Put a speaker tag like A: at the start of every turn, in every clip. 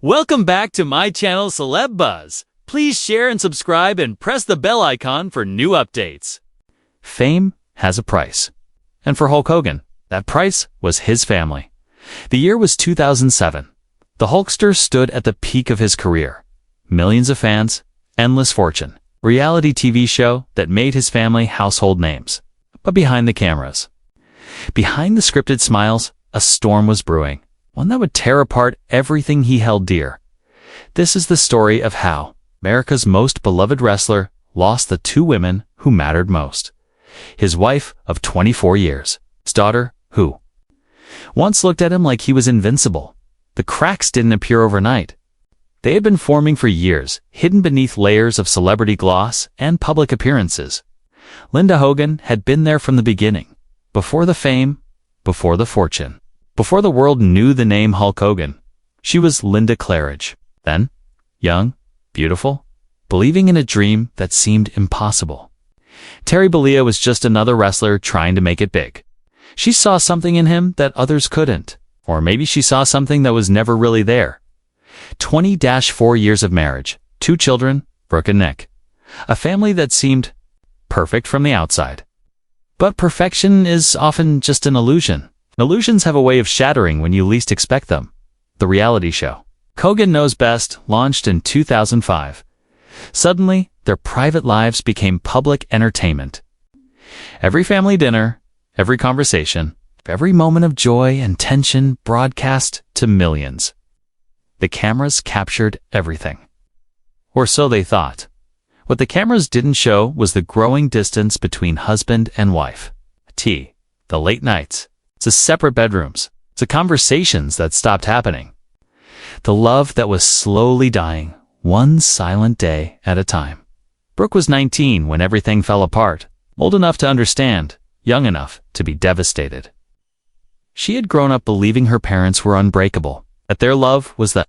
A: Welcome back to my channel Celeb Buzz. Please share and subscribe and press the bell icon for new updates. Fame has a price. And for Hulk Hogan, that price was his family. The year was 2007. The Hulkster stood at the peak of his career. Millions of fans, endless fortune, reality TV show that made his family household names. But behind the cameras, behind the scripted smiles, a storm was brewing. One that would tear apart everything he held dear. This is the story of how America's most beloved wrestler lost the two women who mattered most. His wife of 24 years, his daughter, who once looked at him like he was invincible. The cracks didn't appear overnight. They had been forming for years, hidden beneath layers of celebrity gloss and public appearances. Linda Hogan had been there from the beginning, before the fame, before the fortune. Before the world knew the name Hulk Hogan, she was Linda Claridge. Then, young, beautiful, believing in a dream that seemed impossible. Terry Bollea was just another wrestler trying to make it big. She saw something in him that others couldn't. Or maybe she saw something that was never really there. 20-4 years of marriage, 2 children, Brooke and Nick. A family that seemed perfect from the outside. But perfection is often just an illusion. Illusions have a way of shattering when you least expect them. The reality show, Hogan Knows Best, launched in 2005. Suddenly, their private lives became public entertainment. Every family dinner, every conversation, every moment of joy and tension broadcast to millions. The cameras captured everything. Or so they thought. What the cameras didn't show was the growing distance between husband and wife. The late nights. The separate bedrooms, the conversations that stopped happening, the love that was slowly dying, one silent day at a time. Brooke was 19 when everything fell apart, old enough to understand, young enough to be devastated. She had grown up believing her parents were unbreakable, that their love was the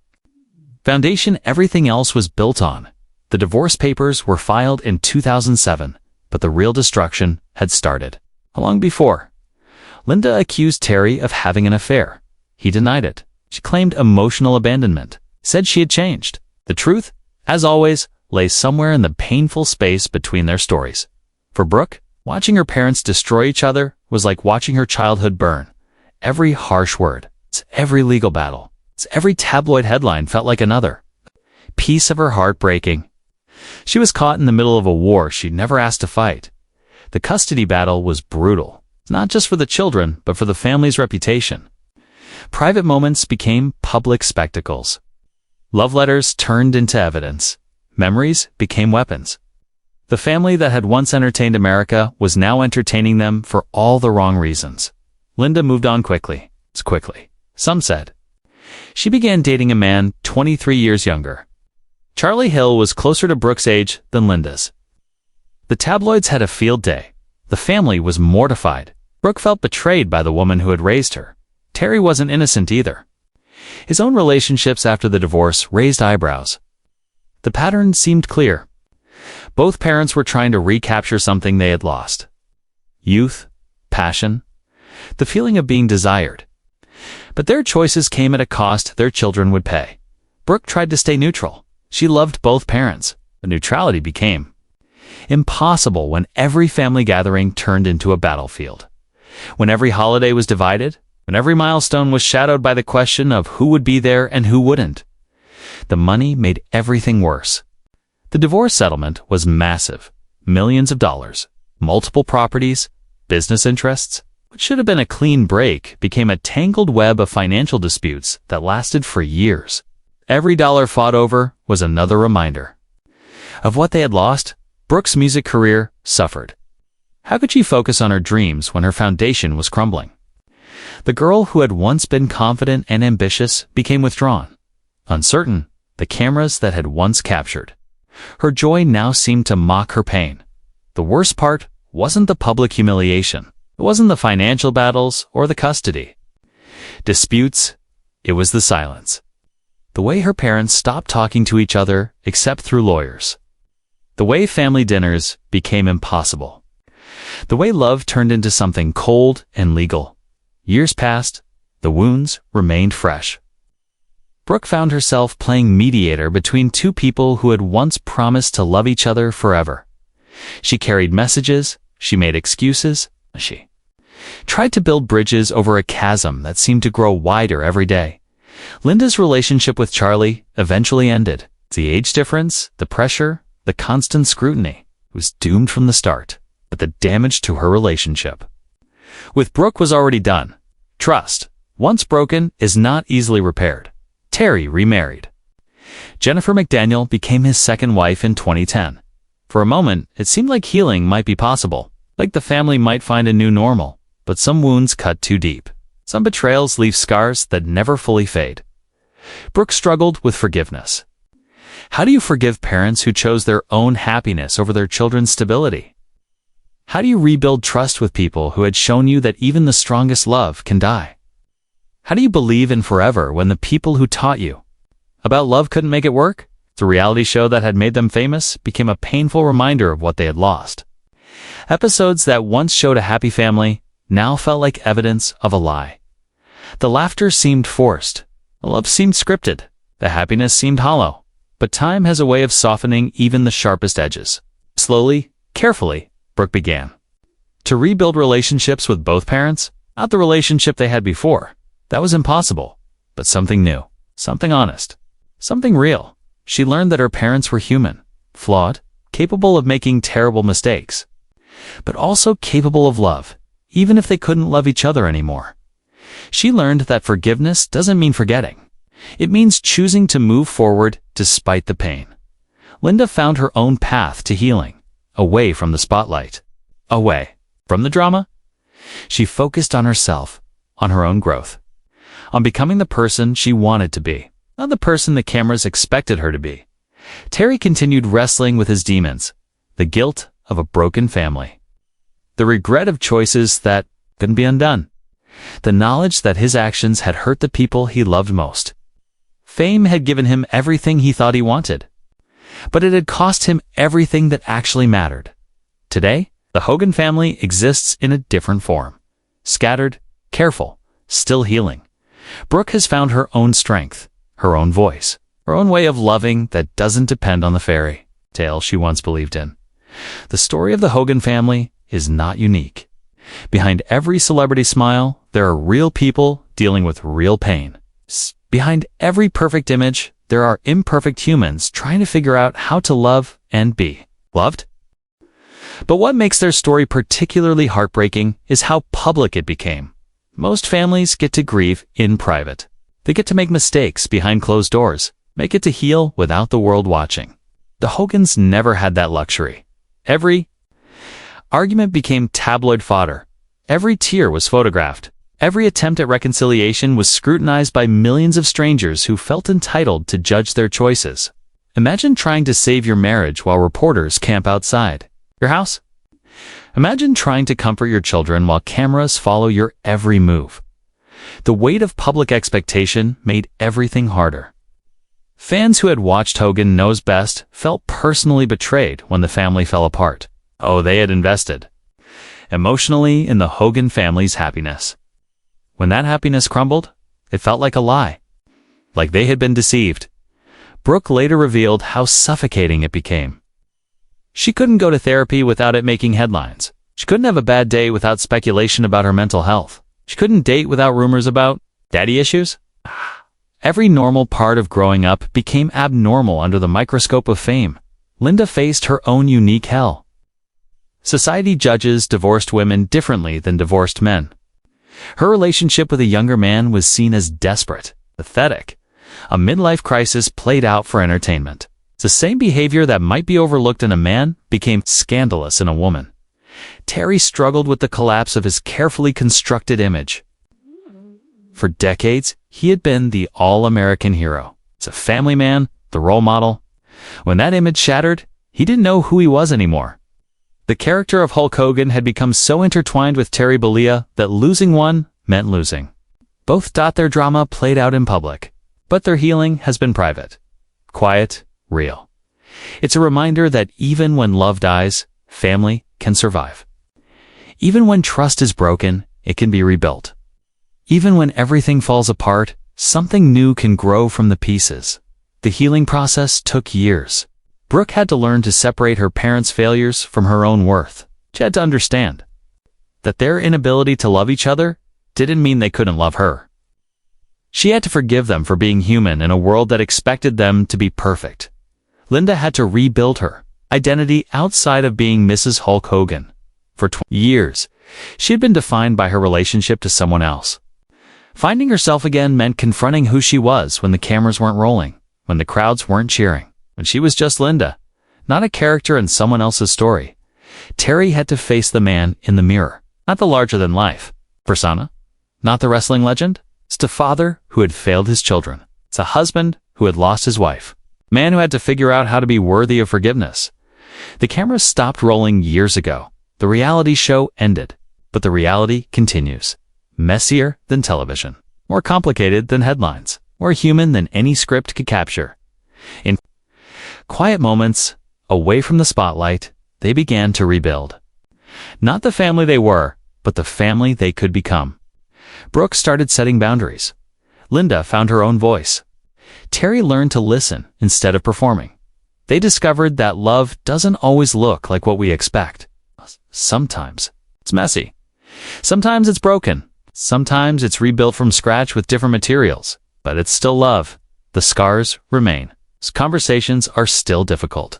A: foundation everything else was built on. The divorce papers were filed in 2007, but the real destruction had started long before. Linda accused Terry of having an affair. He denied it. She claimed emotional abandonment, said she had changed. The truth, as always, lay somewhere in the painful space between their stories. For Brooke, watching her parents destroy each other was like watching her childhood burn. Every harsh word, every legal battle, every tabloid headline felt like another piece of her heart breaking. She was caught in the middle of a war she'd never asked to fight. The custody battle was brutal. Not just for the children, but for the family's reputation. Private moments became public spectacles. Love letters turned into evidence. Memories became weapons. The family that had once entertained America was now entertaining them for all the wrong reasons. Linda moved on quickly. Some said. She began dating a man 23 years younger. Charlie Hill was closer to Brooke's age than Linda's. The tabloids had a field day. The family was mortified. Brooke felt betrayed by the woman who had raised her. Terry wasn't innocent either. His own relationships after the divorce raised eyebrows. The pattern seemed clear. Both parents were trying to recapture something they had lost. Youth, passion, the feeling of being desired. But their choices came at a cost their children would pay. Brooke tried to stay neutral. She loved both parents, but neutrality became impossible when every family gathering turned into a battlefield. When every holiday was divided, when every milestone was shadowed by the question of who would be there and who wouldn't. The money made everything worse. The divorce settlement was massive. Millions of dollars, multiple properties, business interests. What should have been a clean break became a tangled web of financial disputes that lasted for years. Every dollar fought over was another reminder of what they had lost. Brooke's music career suffered. How could she focus on her dreams when her foundation was crumbling? The girl who had once been confident and ambitious became withdrawn. Uncertain, the cameras that had once captured her joy now seemed to mock her pain. The worst part wasn't the public humiliation. It wasn't the financial battles or the custody disputes. It was the silence. The way her parents stopped talking to each other except through lawyers. The way family dinners became impossible. The way love turned into something cold and legal. Years passed, the wounds remained fresh. Brooke found herself playing mediator between two people who had once promised to love each other forever. She carried messages, she made excuses, she tried to build bridges over a chasm that seemed to grow wider every day. Linda's relationship with Charlie eventually ended. The age difference, the pressure, the constant scrutiny was doomed from the start, but the damage to her relationship with Brooke was already done. Trust, once broken, is not easily repaired. Terry remarried. Jennifer McDaniel became his second wife in 2010. For a moment, it seemed like healing might be possible, like the family might find a new normal, but some wounds cut too deep. Some betrayals leave scars that never fully fade. Brooke struggled with forgiveness. How do you forgive parents who chose their own happiness over their children's stability? How do you rebuild trust with people who had shown you that even the strongest love can die? How do you believe in forever when the people who taught you about love couldn't make it work? The reality show that had made them famous became a painful reminder of what they had lost. Episodes that once showed a happy family now felt like evidence of a lie. The laughter seemed forced. The love seemed scripted. The happiness seemed hollow. But time has a way of softening even the sharpest edges. Slowly, carefully, Brooke began to rebuild relationships with both parents, not the relationship they had before. That was impossible, but something new, something honest, something real. She learned that her parents were human, flawed, capable of making terrible mistakes, but also capable of love, even if they couldn't love each other anymore. She learned that forgiveness doesn't mean forgetting. It means choosing to move forward despite the pain. Linda found her own path to healing. Away from the spotlight, away from the drama. She focused on herself, on her own growth, on becoming the person she wanted to be, not the person the cameras expected her to be. Terry continued wrestling with his demons, the guilt of a broken family, the regret of choices that couldn't be undone, the knowledge that his actions had hurt the people he loved most. Fame had given him everything he thought he wanted, but it had cost him everything that actually mattered. Today, the Hogan family exists in a different form. Scattered, careful, still healing. Brooke has found her own strength, her own voice, her own way of loving that doesn't depend on the fairy tale she once believed in. The story of the Hogan family is not unique. Behind every celebrity smile, there are real people dealing with real pain. Behind every perfect image, there are imperfect humans trying to figure out how to love and be loved. But what makes their story particularly heartbreaking is how public it became. Most families get to grieve in private. They get to make mistakes behind closed doors, make it to heal without the world watching. The Hogans never had that luxury. Every argument became tabloid fodder. Every tear was photographed. Every attempt at reconciliation was scrutinized by millions of strangers who felt entitled to judge their choices. Imagine trying to save your marriage while reporters camp outside your house. Imagine trying to comfort your children while cameras follow your every move. The weight of public expectation made everything harder. Fans who had watched Hogan Knows Best felt personally betrayed when the family fell apart. Oh, they had invested emotionally in the Hogan family's happiness. When that happiness crumbled, it felt like a lie, like they had been deceived. Brooke later revealed how suffocating it became. She couldn't go to therapy without it making headlines. She couldn't have a bad day without speculation about her mental health. She couldn't date without rumors about daddy issues. Every normal part of growing up became abnormal under the microscope of fame. Linda faced her own unique hell. Society judges divorced women differently than divorced men. Her relationship with a younger man was seen as desperate, pathetic, a midlife crisis played out for entertainment. The same behavior that might be overlooked in a man became scandalous in a woman. Terry struggled with the collapse of his carefully constructed image. For decades, he had been the all-American hero. As a family man, the role model. When that image shattered, he didn't know who he was anymore. The character of Hulk Hogan had become so intertwined with Terry Bollea that losing one meant losing. Both their drama played out in public, but their healing has been private, quiet, real. It's a reminder that even when love dies, family can survive. Even when trust is broken, it can be rebuilt. Even when everything falls apart, something new can grow from the pieces. The healing process took years. Brooke had to learn to separate her parents' failures from her own worth. She had to understand that their inability to love each other didn't mean they couldn't love her. She had to forgive them for being human in a world that expected them to be perfect. Linda had to rebuild her identity outside of being Mrs. Hulk Hogan. For 20 years, she had been defined by her relationship to someone else. Finding herself again meant confronting who she was when the cameras weren't rolling, when the crowds weren't cheering, when she was just Linda, not a character in someone else's story. Terry had to face the man in the mirror, not the larger-than-life persona, not the wrestling legend. It's the father who had failed his children. It's a husband who had lost his wife, a man who had to figure out how to be worthy of forgiveness. The cameras stopped rolling years ago. The reality show ended, but the reality continues. Messier than television, more complicated than headlines, more human than any script could capture. In quiet moments, away from the spotlight, they began to rebuild. Not the family they were, but the family they could become. Brooke started setting boundaries. Linda found her own voice. Terry learned to listen instead of performing. They discovered that love doesn't always look like what we expect. Sometimes it's messy. Sometimes it's broken. Sometimes it's rebuilt from scratch with different materials. But it's still love. The scars remain. Conversations are still difficult.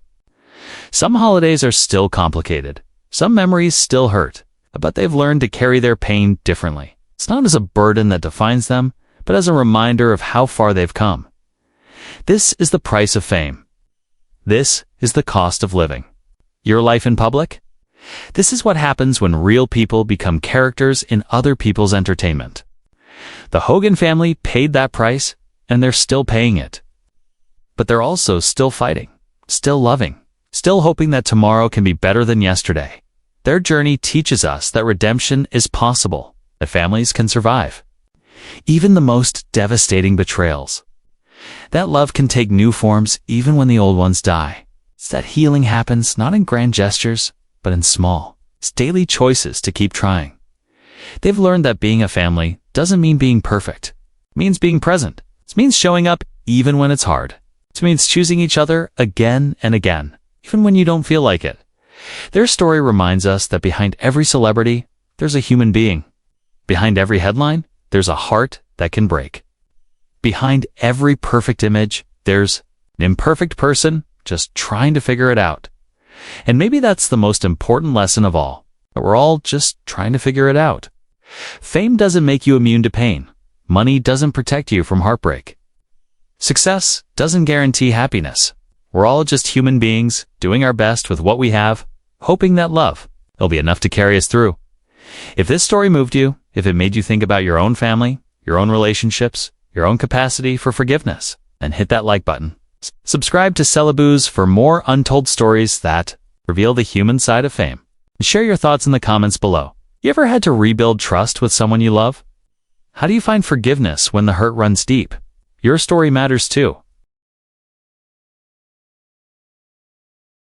A: Some holidays are still complicated. Some memories still hurt. But they've learned to carry their pain differently. It's not as a burden that defines them, but as a reminder of how far they've come. This is the price of fame. This is the cost of living. Your life in public? This is what happens when real people become characters in other people's entertainment. The Hogan family paid that price, and they're still paying it. But they're also still fighting, still loving, still hoping that tomorrow can be better than yesterday. Their journey teaches us that redemption is possible, that families can survive. Even the most devastating betrayals. That love can take new forms even when the old ones die. It's that healing happens not in grand gestures, but in small, daily choices to keep trying. They've learned that being a family doesn't mean being perfect. It means being present. It means showing up even when it's hard. It means choosing each other again and again, even when you don't feel like it. Their story reminds us that behind every celebrity, there's a human being. Behind every headline, there's a heart that can break. Behind every perfect image, there's an imperfect person just trying to figure it out. And maybe that's the most important lesson of all, that we're all just trying to figure it out. Fame doesn't make you immune to pain. Money doesn't protect you from heartbreak. Success doesn't guarantee happiness. We're all just human beings doing our best with what we have, hoping that love will be enough to carry us through. If this story moved you, if it made you think about your own family, your own relationships, your own capacity for forgiveness, then hit that like button. Subscribe to Celebooze for more untold stories that reveal the human side of fame. Share your thoughts in the comments below. You ever had to rebuild trust with someone you love? How do you find forgiveness when the hurt runs deep? Your story matters too.